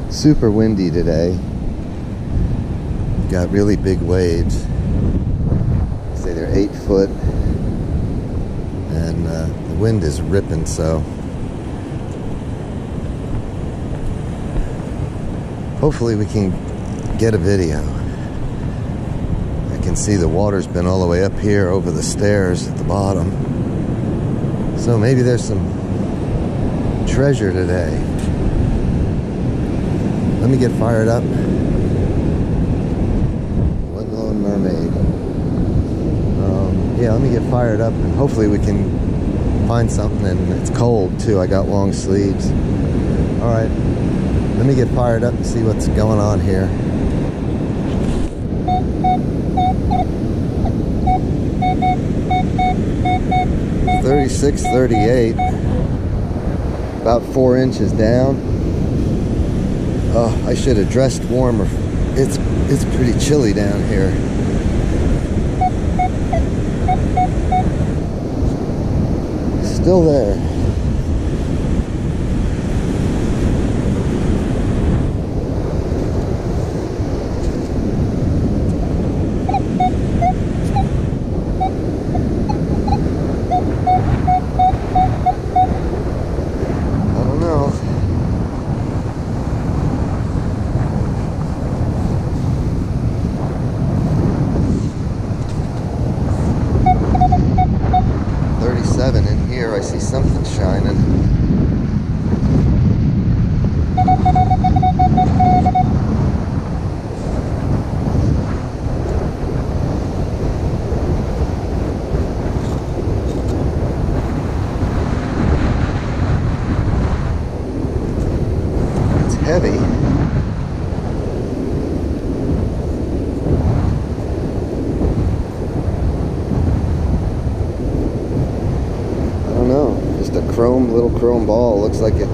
Super windy today. Got really big waves. Say they're 8 foot. And the wind is ripping, so hopefully we can get a video. I can see the water's been all the way up here over the stairs at the bottom. So maybe there's some treasure today. Let me get fired up. One Lone Mermaid. Yeah, let me get fired up and hopefully we can find something. And it's cold too. I got long sleeves. Alright, let me get fired up and see what's going on here. $36.38, about 4 inches down. Oh, I should have dressed warmer. It's pretty chilly down here. Still there. In here I see something shining. It's heavy. Little chrome ball. Looks like it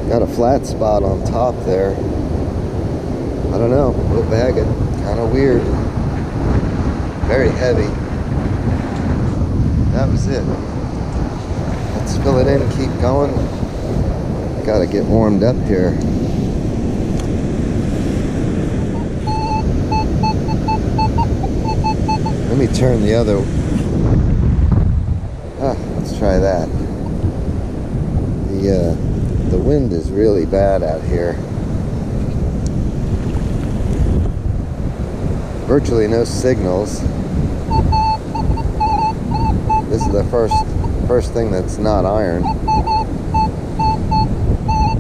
got a flat spot on top there. I don't know. We'll bag it. Kind of weird. Very heavy. That was it. Let's fill it in and keep going. Gotta get warmed up here. Let me turn the other. Let's try that. The wind is really bad out here. Virtually no signals. This is the first thing that's not iron.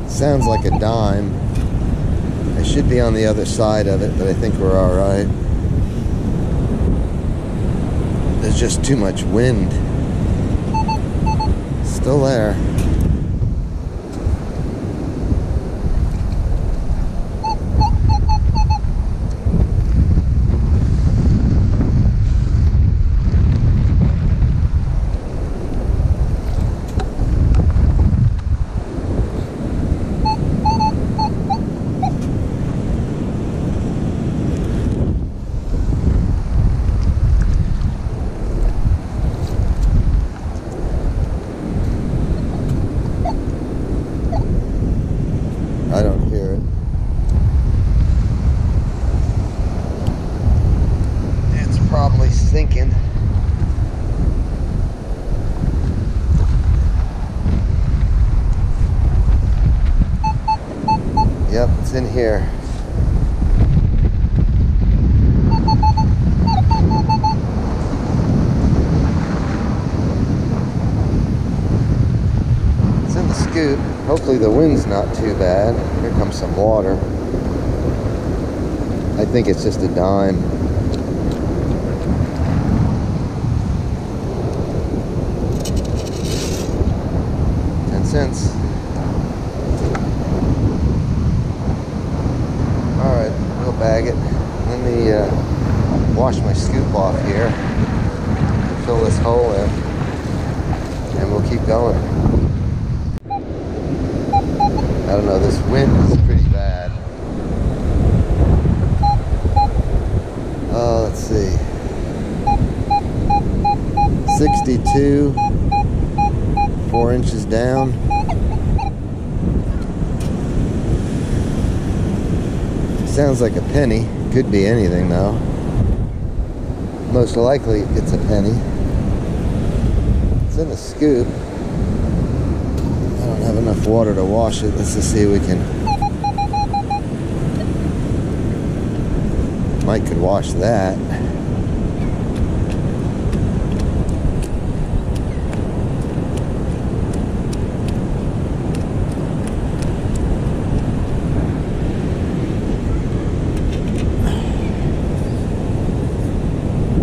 Sounds like a dime. I should be on the other side of it, but I think we're all right. There's just too much wind. Still there. I don't hear it. It's probably sinking. Yep, it's in here. It's in the scoop. Hopefully the wind's not too bad. Here comes some water. I think it's just a dime. $0.10. Alright, we'll bag it. Let me wash my scoop off here. Fill this hole in. And we'll keep going. I don't know, this wind is pretty bad. Let's see. 62, 4 inches down. Sounds like a penny. Could be anything though. Most likely it's a penny. It's in a scoop. I don't have enough water to wash it. Let's just see if we can. Mike could wash that.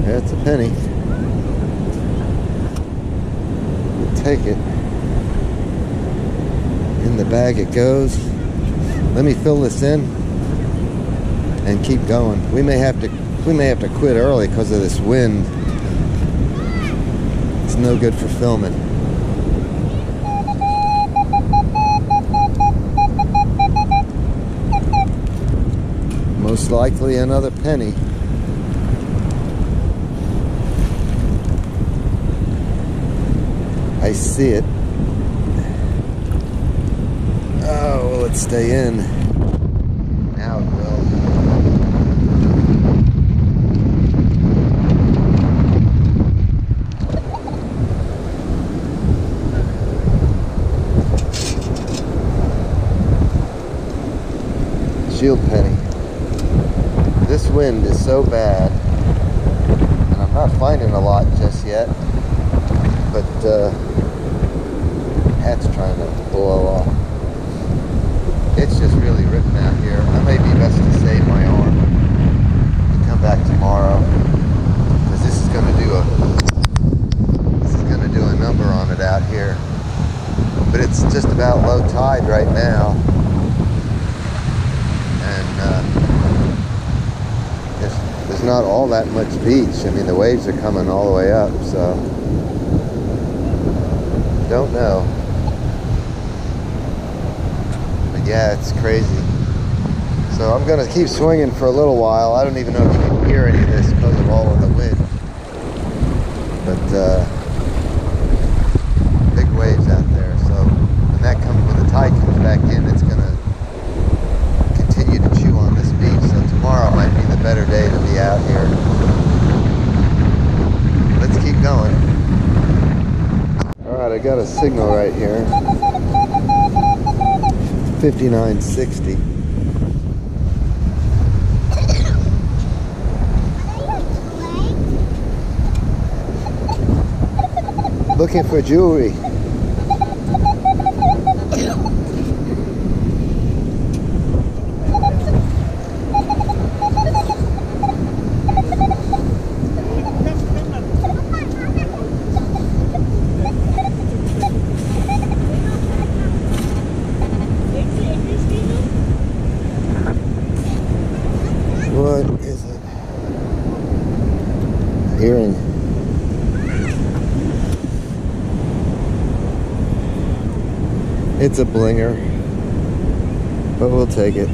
That's a penny. We'll take it. In the bag it goes. Let me fill this in and keep going. We may have to quit early because of this wind. It's no good for filming. Most likely another penny. I see it. Oh, will it stay in? Now it will. Shield penny. This wind is so bad, and I'm not finding a lot just yet, but hat's trying to blow off. It's just really ripping out here. I may be best to save my arm and come back tomorrow, because this is going to do a number on it out here. But it's just about low tide right now, and there's not all that much beach. I mean, the waves are coming all the way up, so don't know. Yeah, it's crazy. So I'm going to keep swinging for a little while. I don't even know if you can hear any of this because of all of the wind. But big waves out there. So when the tide comes back in, it's going to continue to chew on this beach. So tomorrow might be the better day to be out here. Let's keep going. All right, I got a signal right here. 5960. Looking for jewelry. What is it? Earring. It's a blinger, but we'll take it.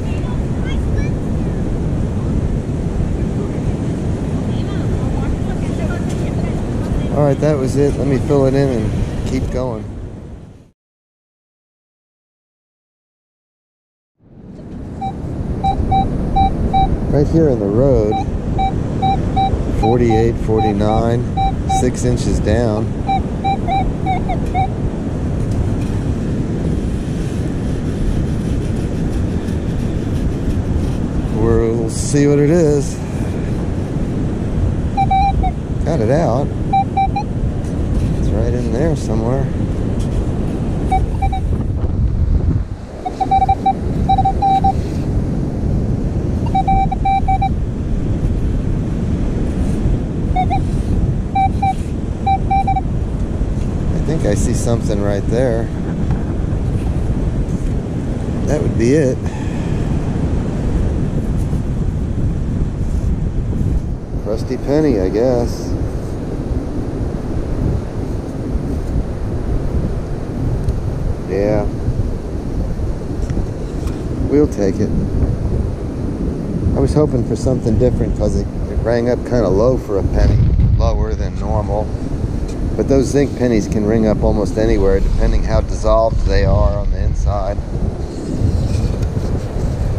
All right, that was it. Let me fill it in and keep going. Right here in the road, 48, 49, 6 inches down. We'll see what it is. Got it out. It's right in there somewhere. I see something right there. That would be it. Rusty penny, I guess. Yeah. We'll take it. I was hoping for something different because it rang up kind of low for a penny. Lower than normal. But those zinc pennies can ring up almost anywhere depending how dissolved they are on the inside.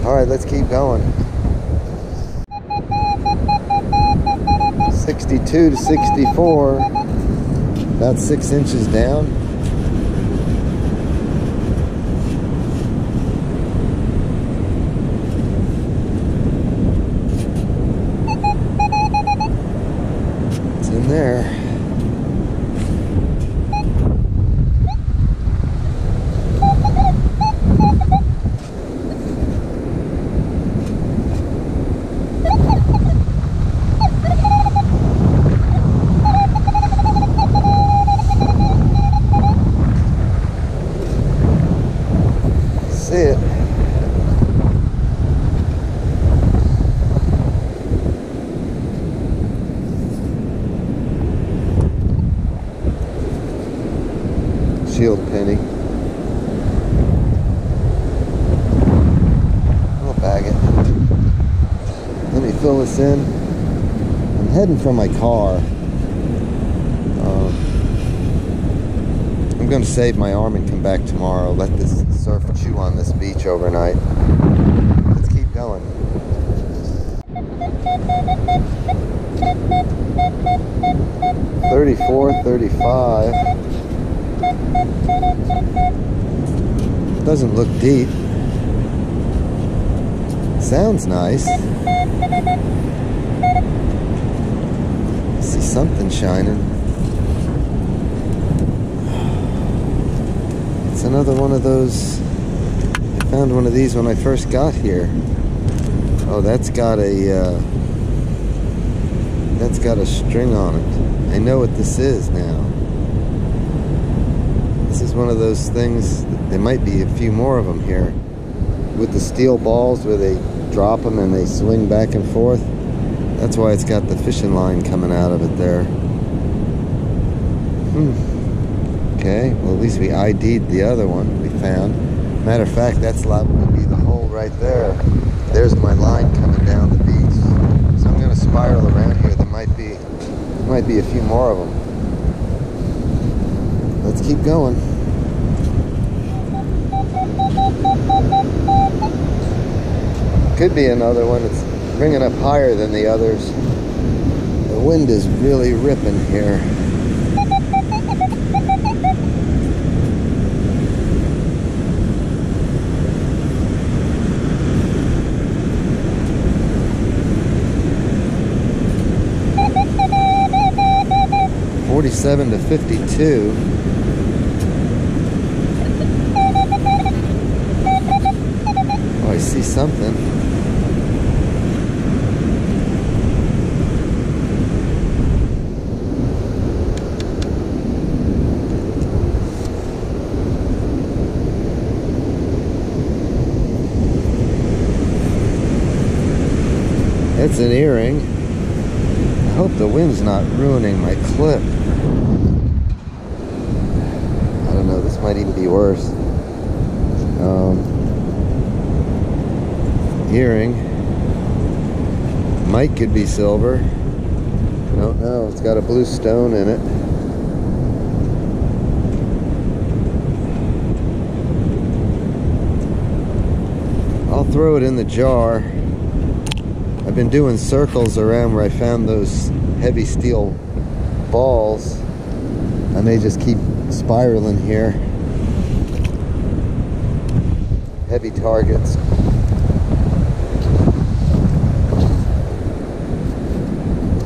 Alright, let's keep going. 62 to 64, about 6 inches down. It's in there. It. Shield penny. I'll bag it. Let me fill this in. I'm heading for my car. I'm going to save my arm and come back tomorrow. Let this surf chew on this beach overnight. Let's keep going. $34, $35. Doesn't look deep. Sounds nice. See something shining. Another one of those. I found one of these when I first got here. Oh, that's got a string on it. I know what this is now. This is one of those things. There might be a few more of them here with the steel balls where they drop them and they swing back and forth. That's why it's got the fishing line coming out of it there. Okay, well at least we ID'd the other one we found. Matter of fact, that's liable to be the hole right there. There's my line coming down the beach. So I'm going to spiral around here. There might be a few more of them. Let's keep going. Could be another one. It's bringing up higher than the others. The wind is really ripping here. $47 to $52. Oh, I see something. It's an earring. I hope the wind's not ruining my clip. I don't know, this might even be worse. Earring. Could be silver. I don't know, it's got a blue stone in it. I'll throw it in the jar. I've been doing circles around where I found those heavy steel balls. I may just keep spiraling here. Heavy targets.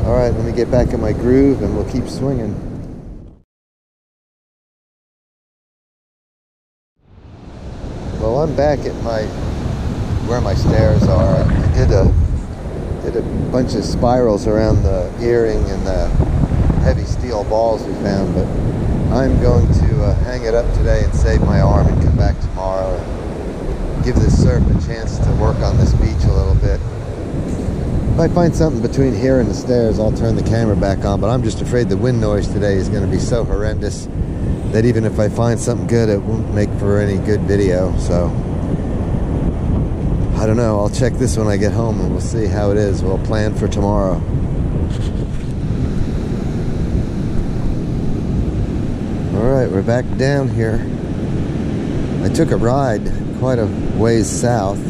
Alright, let me get back in my groove and we'll keep swinging. Well, I'm back at where my stairs are. I did a bunch of spirals around the earring and the heavy steel balls we found, but I'm going to hang it up today and save my arm and come back tomorrow and give this surf a chance to work on this beach a little bit. If I find something between here and the stairs, I'll turn the camera back on, but I'm just afraid the wind noise today is going to be so horrendous that even if I find something good, it won't make for any good video. So I don't know, I'll check this when I get home and we'll see how it is. We'll plan for tomorrow. Alright, we're back down here. I took a ride quite a ways south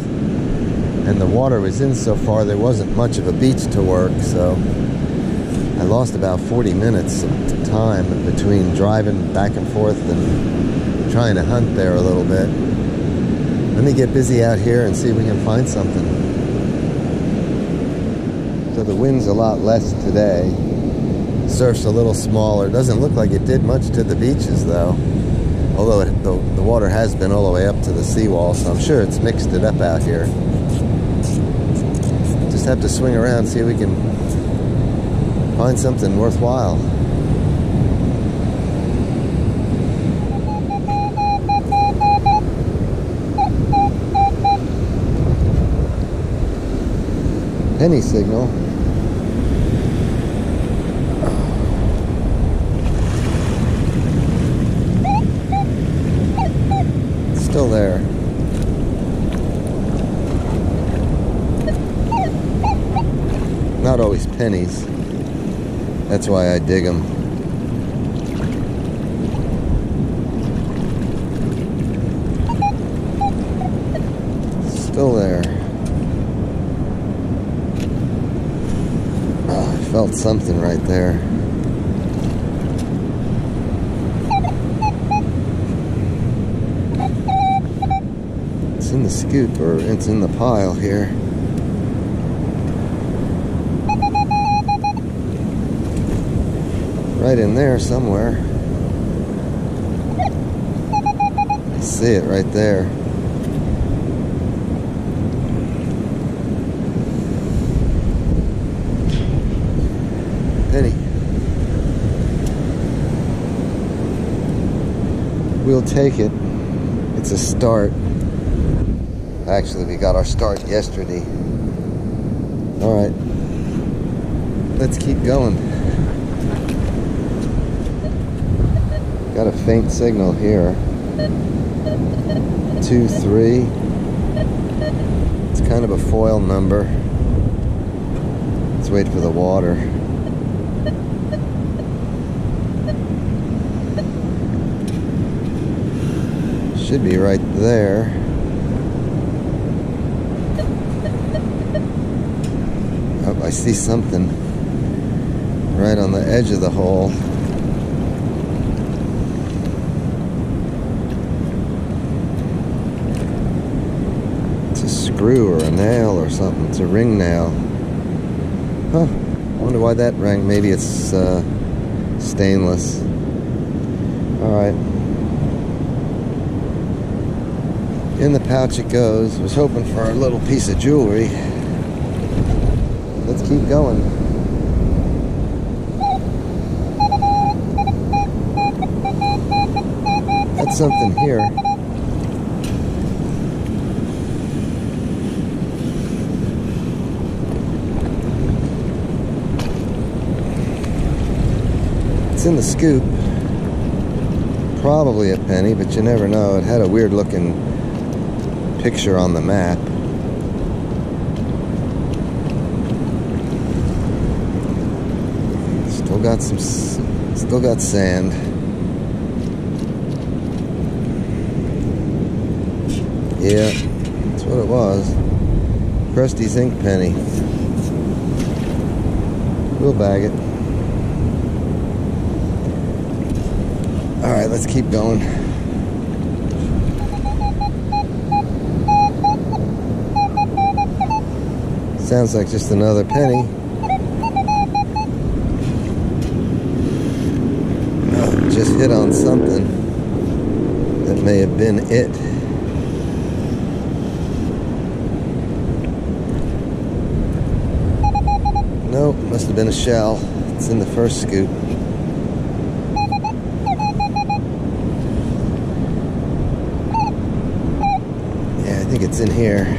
and the water was in so far there wasn't much of a beach to work, so I lost about 40 minutes of time between driving back and forth and trying to hunt there a little bit. Let me get busy out here and see if we can find something. So the wind's a lot less today. Surf's a little smaller. Doesn't look like it did much to the beaches though. Although the water has been all the way up to the seawall, so I'm sure it's mixed it up out here. Just have to swing around, see if we can find something worthwhile. Penny signal. Still there. Not always pennies. That's why I dig them. Still there. Oh, I felt something right there. It's in the scoop, or it's in the pile here. Right in there somewhere. I see it right there. Penny. We'll take it. It's a start. Actually, we got our start yesterday. Alright. Let's keep going. Got a faint signal here. 2, 3. It's kind of a foil number. Let's wait for the water. Should be right there. Oh, I see something right on the edge of the hole. It's a screw or a nail or something. It's a ring nail. Huh. I wonder why that rang. Maybe it's stainless. Alright. In the pouch it goes. Was hoping for a little piece of jewelry. Let's keep going. That's something here. It's in the scoop. Probably a penny, but you never know. It had a weird looking picture on the map. Still got sand. Yeah, that's what it was. Krusty's ink penny. We'll bag it. Alright, let's keep going. Sounds like just another penny. Oh, just hit on something that may have been it. Nope, must have been a shell. It's in the first scoop. Yeah, I think it's in here.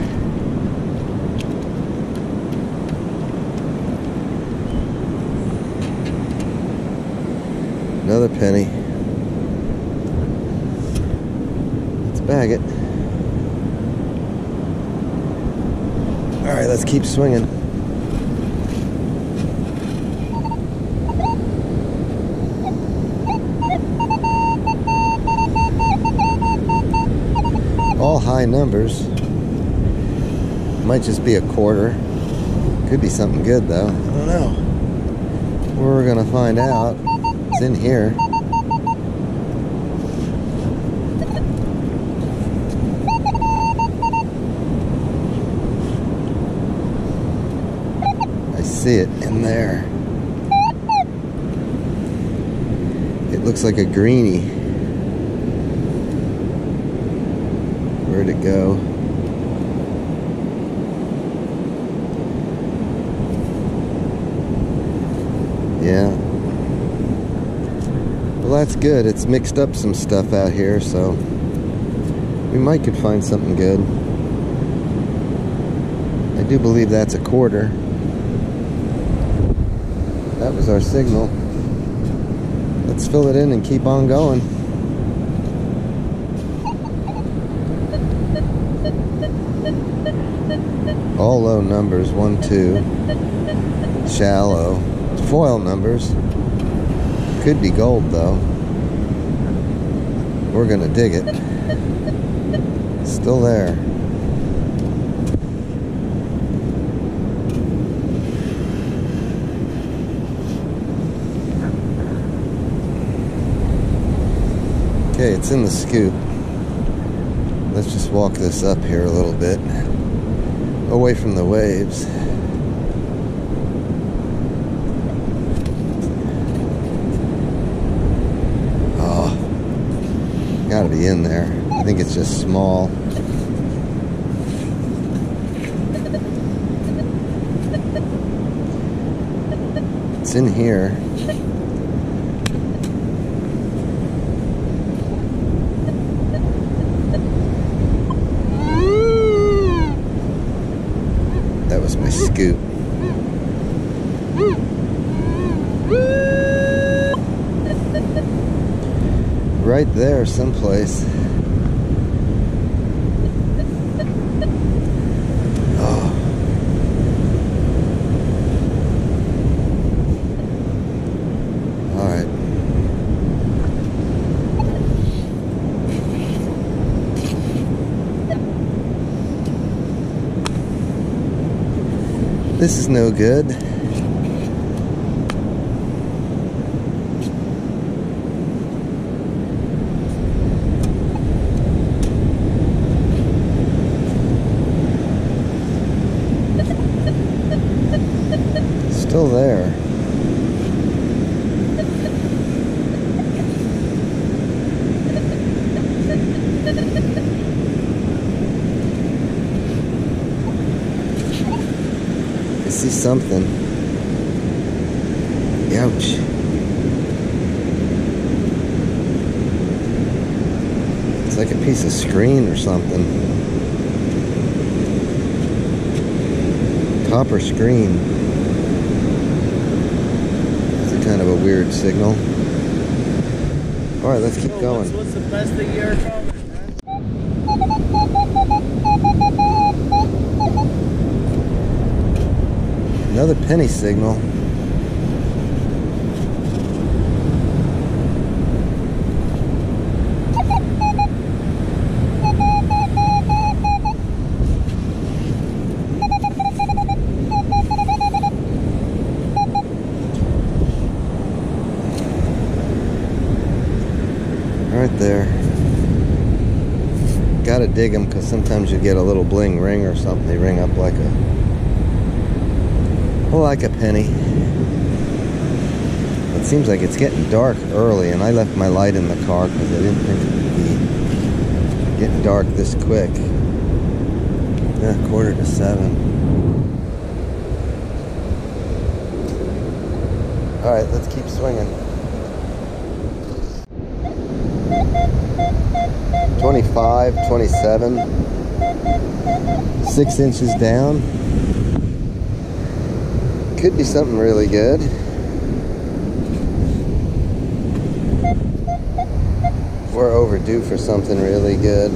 Another penny. Let's bag it. Alright, let's keep swinging. All high numbers. Might just be a quarter. Could be something good though. I don't know. We're gonna find out. It's in here. I see it in there. It looks like a greenie. Where'd it go? Yeah. Well, that's good. It's mixed up some stuff out here, so we might could find something good. I do believe that's a quarter. That was our signal. Let's fill it in and keep on going. All low numbers, 1, 2. Shallow. Foil numbers. Could be gold though. We're gonna dig it. Still there. Okay, it's in the scoop. Let's just walk this up here a little bit. Away from the waves. Gotta be in there. I think it's just small. It's in here. That was my scoop. Right there someplace. Oh. All right. This is no good. Still there. I see something. Ouch. It's like a piece of screen or something. Copper screen. Kind of a weird signal. All right, let's keep going. What's the best thing you ever found? Another penny signal. Right there. Gotta dig them because sometimes you get a little bling ring or something. They ring up like a penny. It seems like it's getting dark early, and I left my light in the car because I didn't think it would be getting dark this quick. Yeah, 6:45. All right, let's keep swinging. 25, 27, 6 inches down. Could be something really good. We're overdue for something really good.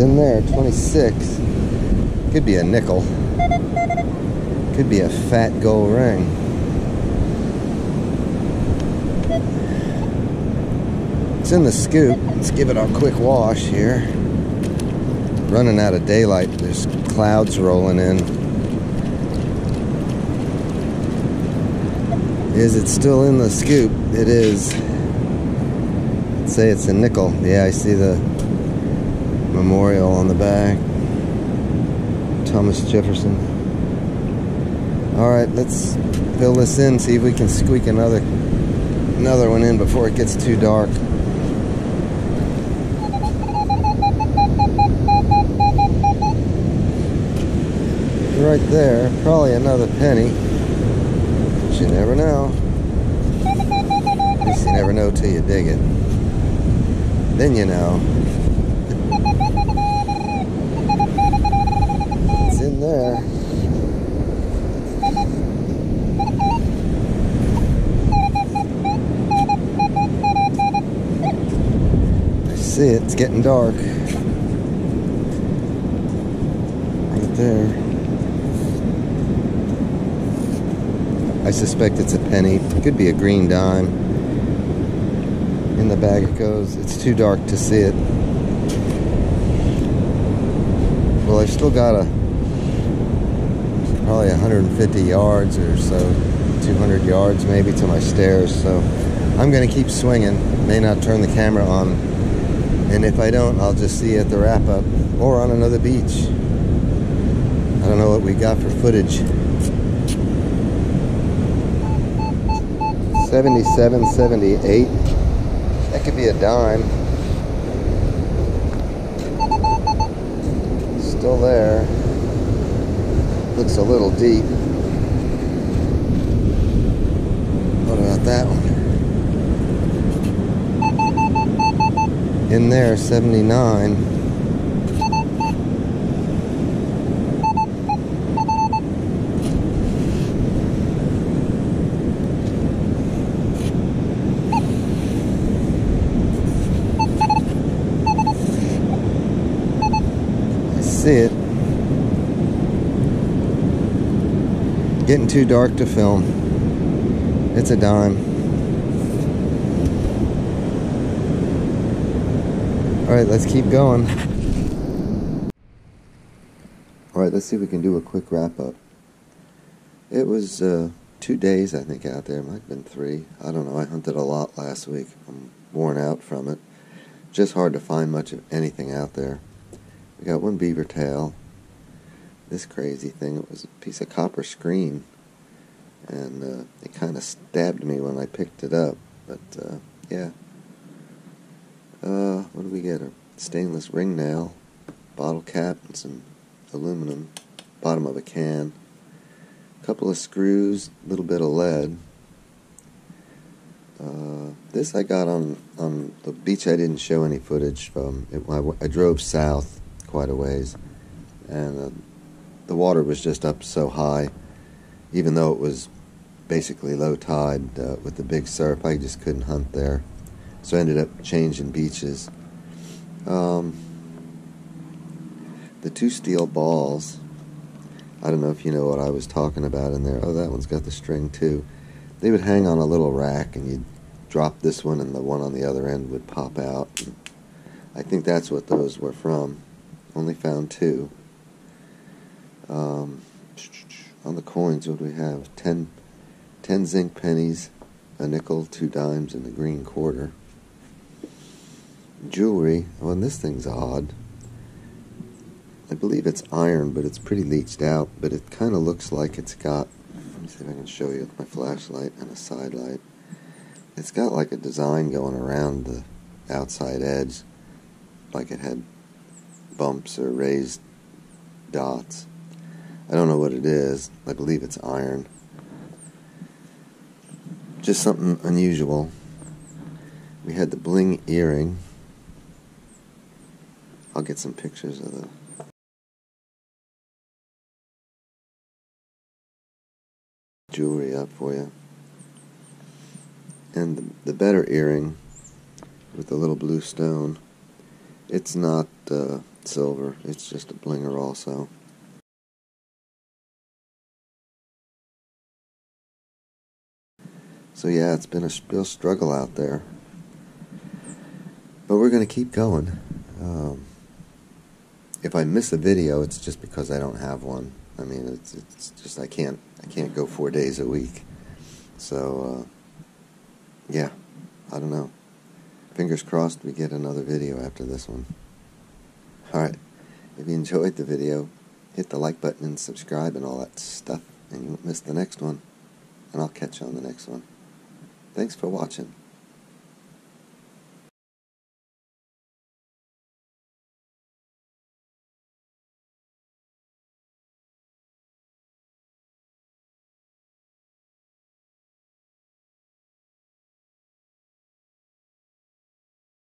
in there, 26. Could be a nickel. Could be a fat gold ring. It's in the scoop. Let's give it a quick wash here. Running out of daylight. There's clouds rolling in. Is it still in the scoop? It is. Let's say it's a nickel. Yeah, I see the memorial on the back. Thomas Jefferson. Alright, let's fill this in, see if we can squeak another one in before it gets too dark. Right there, probably another penny. But you never know. At least you never know till you dig it. Then you know. It's in there. I see it, it's getting dark. Right there. I suspect it's a penny. It could be a green dime. In the bag it goes. It's too dark to see it. Well, I've still got probably 150 yards or so, 200 yards maybe to my stairs, so I'm going to keep swinging. May not turn the camera on, and if I don't, I'll just see you at the wrap-up or on another beach. I don't know what we got for footage. 77, 78. That could be a dime. Still there. Looks a little deep. What about that one? In there, 79. See it. Getting too dark to film. It's a dime. Alright, let's keep going. Alright, let's see if we can do a quick wrap up. It was 2 days, I think, out there. It might have been 3. I don't know. I hunted a lot last week. I'm worn out from it. Just hard to find much of anything out there. We got one beaver tail. This crazy thing, it was a piece of copper screen, and it kind of stabbed me when I picked it up, but yeah. What did we get? A stainless ring nail, bottle cap, and some aluminum, bottom of a can, a couple of screws, a little bit of lead. This I got on the beach. I didn't show any footage from. I drove south quite a ways, and the water was just up so high, even though it was basically low tide with the big surf. I just couldn't hunt there, so I ended up changing beaches. The 2 steel balls, I don't know if you know what I was talking about in there. Oh, that one's got the string too. They would hang on a little rack, and you'd drop this one and the one on the other end would pop out. I think that's what those were from. Only found 2. On the coins, what do we have? 10 zinc pennies, a nickel, 2 dimes, and a green quarter. Jewelry. Well, this thing's odd. I believe it's iron, but it's pretty leached out, but it kind of looks like it's got, let me see if I can show you with my flashlight and a side light. It's got like a design going around the outside edge, like it had bumps or raised dots. I don't know what it is. I believe it's iron. Just something unusual. We had the bling earring. I'll get some pictures of the jewelry up for you. And the better earring with the little blue stone. It's not silver. It's just a blinger also. So yeah, it's been a real struggle out there. But we're going to keep going. If I miss a video, it's just because I don't have one. I mean, it's just I can't go 4 days a week. So yeah, I don't know. Fingers crossed we get another video after this one. Alright, if you enjoyed the video, hit the like button and subscribe and all that stuff, and you won't miss the next one. And I'll catch you on the next one. Thanks for watching.